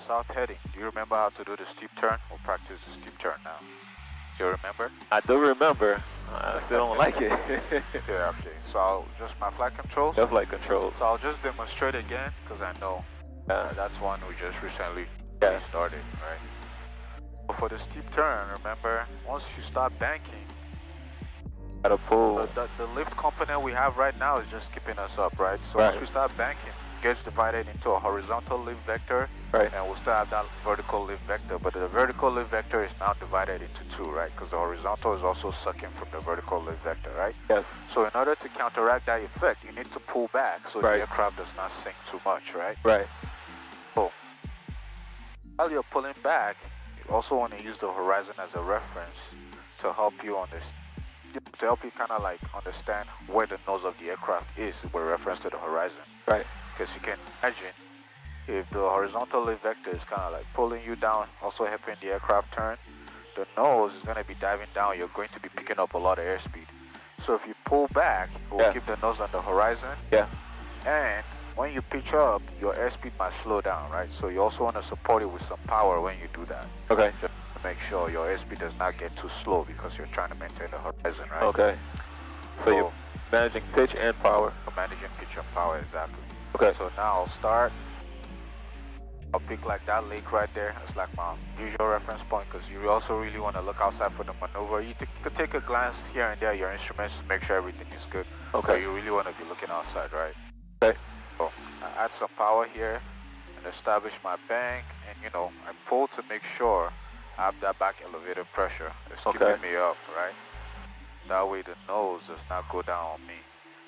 south heading. Do you remember how to do the steep turn? We'll practice the steep turn now. Do you remember? I do remember. I still don't like it. Yeah, okay. So I'll just my flight controls. Your flight controls. So I'll just demonstrate again because I know that's one we just recently started, right? So for the steep turn, remember, once you start banking, gotta pull. The lift component we have right now is just keeping us up, right? So once we start banking, it gets divided into a horizontal lift vector, and we'll still have that vertical lift vector, but the vertical lift vector is now divided into two, right? Because the horizontal is also sucking from the vertical lift vector, right? Yes. So in order to counteract that effect, you need to pull back so the aircraft does not sink too much, right? Right. So while you're pulling back, you also want to use the horizon as a reference to help you kind of like understand where the nose of the aircraft is with reference to the horizon. Right. Because you can imagine if the horizontal lift vector is kind of like pulling you down, also helping the aircraft turn, the nose is going to be diving down. You're going to be picking up a lot of airspeed. So if you pull back, it will keep the nose on the horizon. Yeah. And when you pitch up, your airspeed might slow down, right? So you also want to support it with some power when you do that. Okay. Just to make sure your airspeed does not get too slow because you're trying to maintain the horizon, right? Okay. So you're managing pitch and power. Managing pitch and power, exactly. Okay. So now I'll start. I'll pick like that lake right there. It's like my visual reference point because you also really want to look outside for the maneuver. You could take a glance here and there at your instruments to make sure everything is good. Okay. But you really want to be looking outside, right? Okay. So I add some power here and establish my bank, and I pull to make sure I have that back elevator pressure. It's keeping me up, right? That way the nose does not go down on me.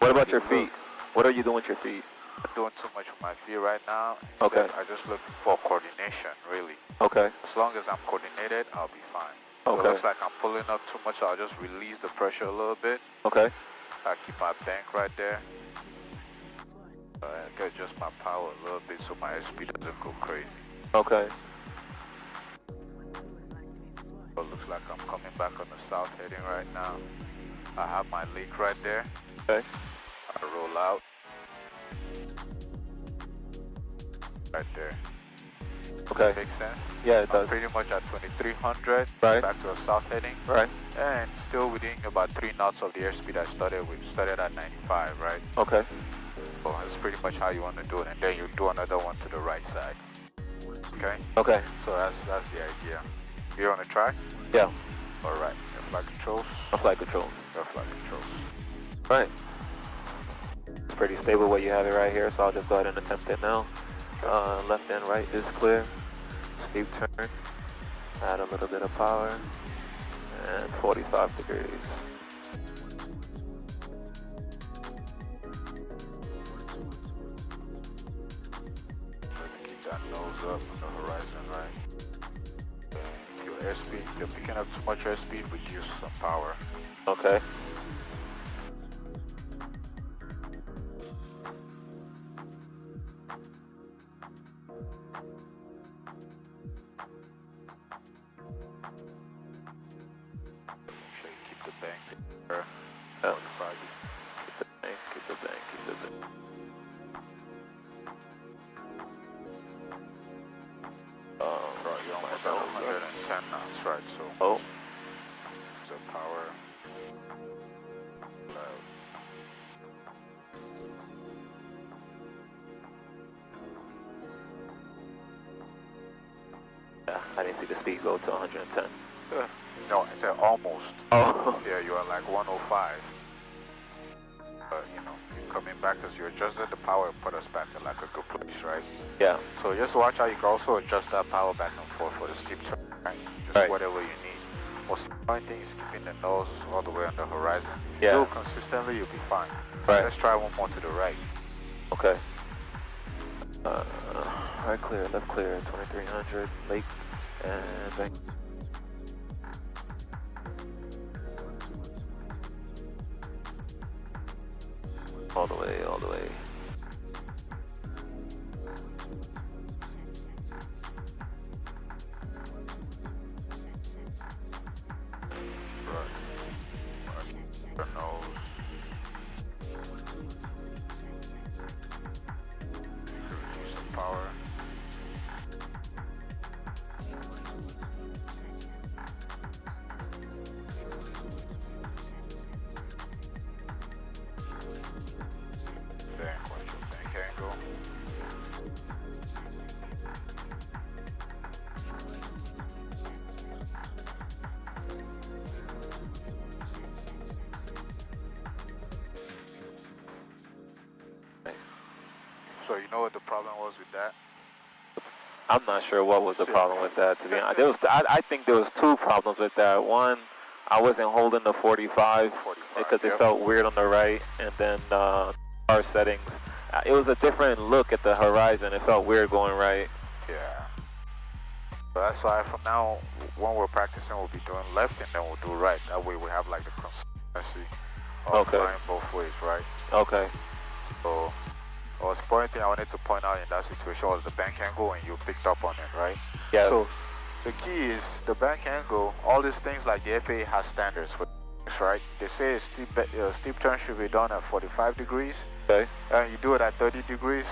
What about your feet? What are you doing with your feet? I'm doing too much with my feet right now. Okay. I just look for coordination, really. Okay. As long as I'm coordinated, I'll be fine. Okay. If it looks like I'm pulling up too much, I'll just release the pressure a little bit. Okay. I keep my bank right there. I can adjust my power a little bit so my airspeed doesn't go crazy. Okay. So it looks like I'm coming back on the south heading right now. I have my leak right there. Okay. I roll out. Right there. Okay. Makes sense? Yeah, it does. I'm pretty much at 2300. Right. Back to a south heading. Right. And still within about 3 knots of the airspeed I started with. Started at 95, right? Okay. So that's pretty much how you want to do it. And then you do another one to the right side. Okay? Okay. So that's the idea. You want to try? Yeah. Alright. Your flight controls. My flight controls. Your flight controls. Right. It's pretty stable where you have it right here, so I'll just go ahead and attempt it now. Left and right is clear. Steep turn. Add a little bit of power. And 45 degrees. Let's keep that nose up on the horizon, right? Your airspeed, if you're picking up too much airspeed, reduce some power. Okay. Keep the bank there. Yeah. Keep the bank, keep the bank, keep the bank. Right, you're almost at 110 knots, right? So, the power. Loud. Yeah, I didn't see the speed go to 110. No, I said almost. Oh. Yeah, you are like 105. But, you're coming back because you adjusted the power and put us back in like a good place, right? Yeah. So just watch how you can also adjust that power back and forth for the steep turn, right? Just whatever you need. Most important thing is keeping the nose all the way on the horizon. If you do it consistently, you'll be fine. Right. Let's try one more to the right. Okay. Right clear, left clear, 2300, lake, and bank. All the way, all the way. The nose. Reduce the power. So you know what the problem was with that? I'm not sure what was the problem with that, to be honest. I think there was two problems with that. One, I wasn't holding the 45 because it felt weird on the right, and then car settings. It was a different look at the horizon. It felt weird going right. Yeah. So that's why from now, when we're practicing, we'll be doing left and then we'll do right. That way we have like the consistency of flying both ways, right? Okay. So the most important thing I wanted to point out in that situation was the bank angle, and you picked up on it, right? Yeah. So the key is the bank angle. All these things, like the FAA has standards for this, right? They say a steep turn should be done at 45 degrees. Okay. And you do it at 30 degrees.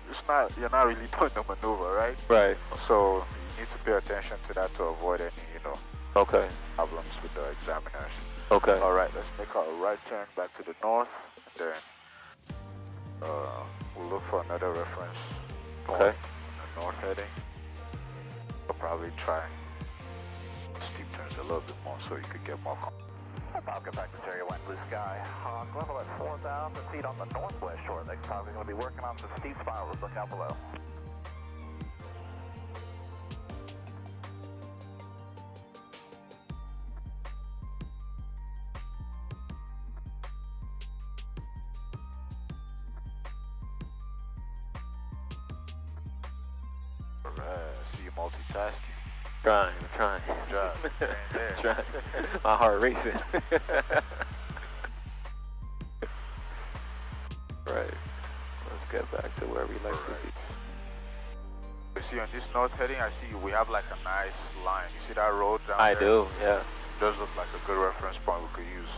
It's not. You're not really doing the maneuver, right? Right. So you need to pay attention to that to avoid any, problems with the examiners. Okay. All right. Let's make our right turn back to the north, and then we'll look for another reference point in the north heading. We'll probably try steep turns a little bit more so you could get more comfortable. Falcon back to Cherry, white blue sky. Level at 4,000 feet on the northwest shore. They're probably going to be working on some steep spirals. Look out below. See you multitasking. Trying. Good job. Trying. My heart racing. Right. Let's get back to where we like to be. You see on this north heading, I see we have like a nice line. You see that road down there? I do, yeah. Does look like a good reference point we could use.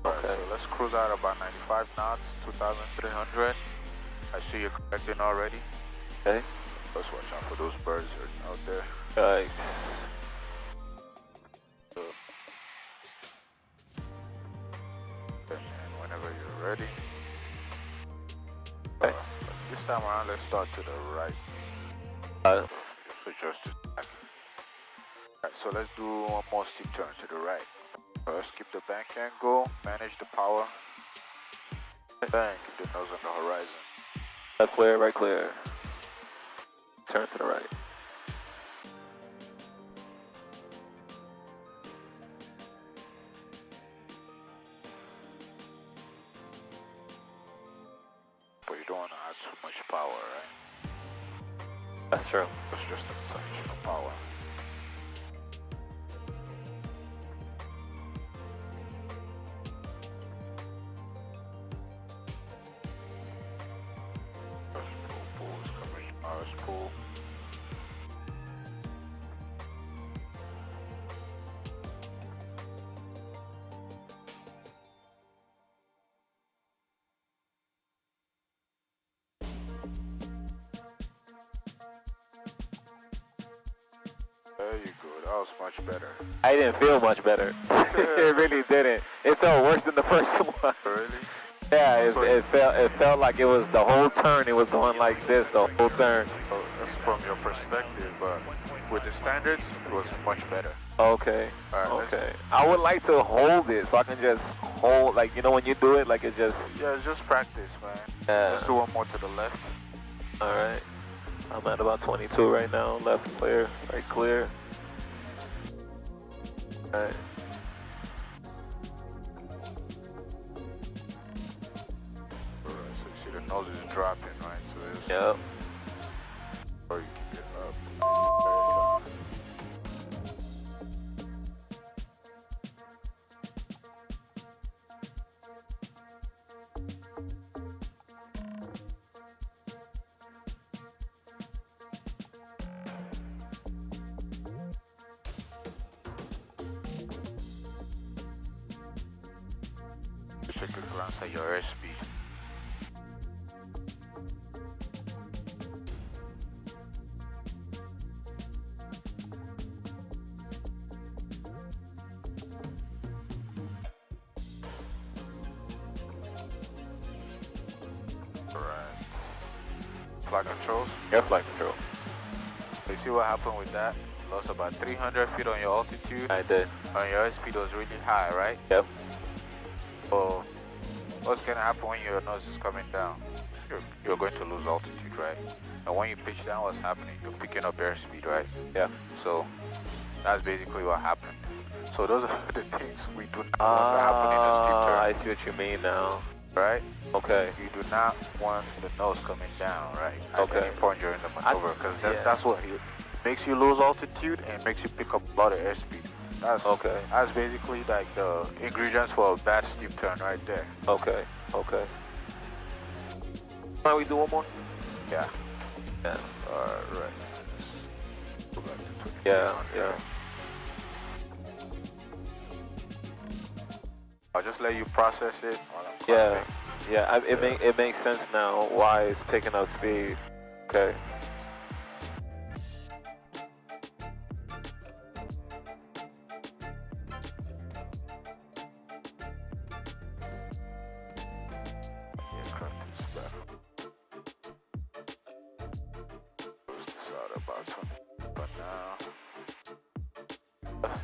Alright, so let's cruise out about 95 knots, 2,300. I see you're correcting already. Okay. Let's watch out for those birds out there. Right. And whenever you're ready. Okay. This time around, let's start to the right. So just to Alright, so let's do one more steep turn to the right. First, keep the bank angle, manage the power. Bang, keep the nose on the horizon. Left clear, right clear. Turn to the right. But you don't want to add too much power, right? That's true. It's just a touch of power. Pull. There you go, that was much better. I didn't feel much better. It really didn't. It felt worse than the first one. Really? Yeah, it felt like it was the whole turn. It was going like this the whole turn. Oh, that's from your perspective, but with the standards, it was much better. Okay. Right, okay. I would like to hold it so I can just hold, like, when you do it, like it just... Yeah, it's just practice, man. Yeah. Let's do one more to the left. All right. I'm at about 22 right now. Left clear, right clear. All right. So you see the nose is dropping, right? So it's... Yep. Or you keep it up. Take a glance at your airspeed. Alright. Flight controls? Yeah, flight control. So you see what happened with that? You lost about 300 feet on your altitude. I did. And your airspeed was really high, right? Yep. So what's gonna happen when your nose is coming down? You're going to lose altitude, right? And when you pitch down, what's happening? You're picking up airspeed, right? Yeah. So that's basically what happened. So those are the things we do not want to happen in a steep turn. I see what you mean now. Right? Okay. You do not want the nose coming down, right? At Okay. any point during the maneuver, because that's what makes you lose altitude and makes you pick up a lot of airspeed. That's okay. That's basically like the ingredients for a bad steep turn right there. Okay. Okay. Can we do one more? Yeah. Yeah. Alright. Go back to 20. Yeah. I'll just let you process it. Yeah. Yeah. It makes sense now why it's picking up speed. Okay.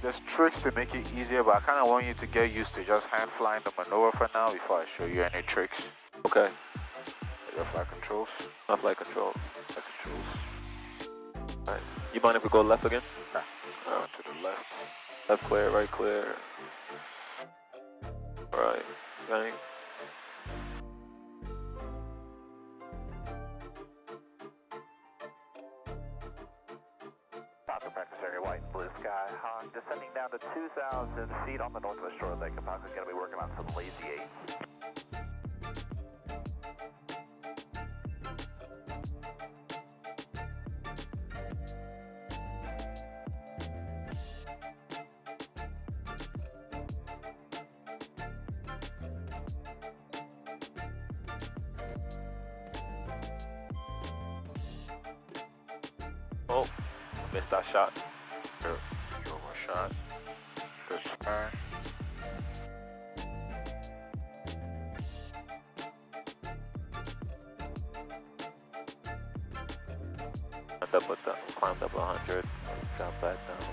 There's tricks to make it easier, but I kind of want you to get used to just hand flying the maneuver for now before I show you any tricks. Okay. Your flight controls. My flight control. Flight controls. Alright. You mind if we go left again? Yeah. To the left. Left clear, right clear. Alright. Right. Practice area, white and blue sky. Hawk descending down to 2,000 feet on the northwest shore of Lake 𝐄𝐒. Is going to be working on some lazy eights. Oh, missed that shot. You overshot. Good turn. Climbed up 100, dropped back down.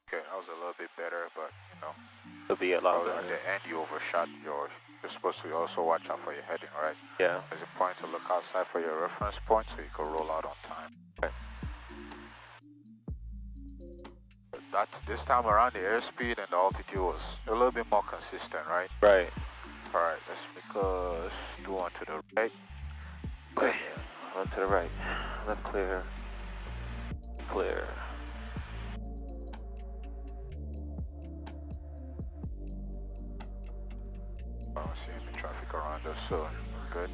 Okay, that was a little bit better, but you know. It'll be a lot better. At the end, you overshot yours. You're supposed to also watch out for your heading, right? Yeah. There's a point to look outside for your reference point so you can roll out on time. Okay. This time around, the airspeed and the altitude was a little bit more consistent, right? Right. Alright, let's do one to the right. Okay. One to the right. Left clear. Clear. I don't see any traffic around us, so we're good.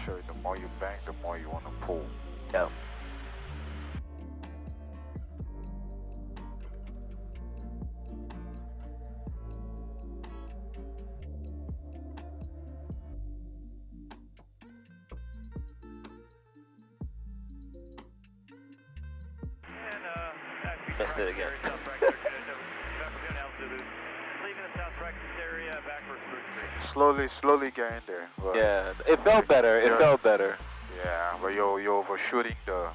Sure, the more you bank, the more you want to pull. Yeah. Missed it again. Slowly getting there. Yeah, it felt better. It felt better. Yeah, but you're overshooting your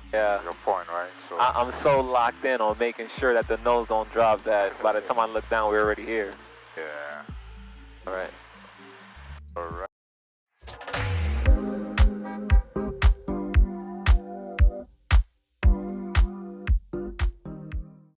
point, right? So I'm so locked in on making sure that the nose don't drop that by the time I look down, we're already here. Yeah. All right.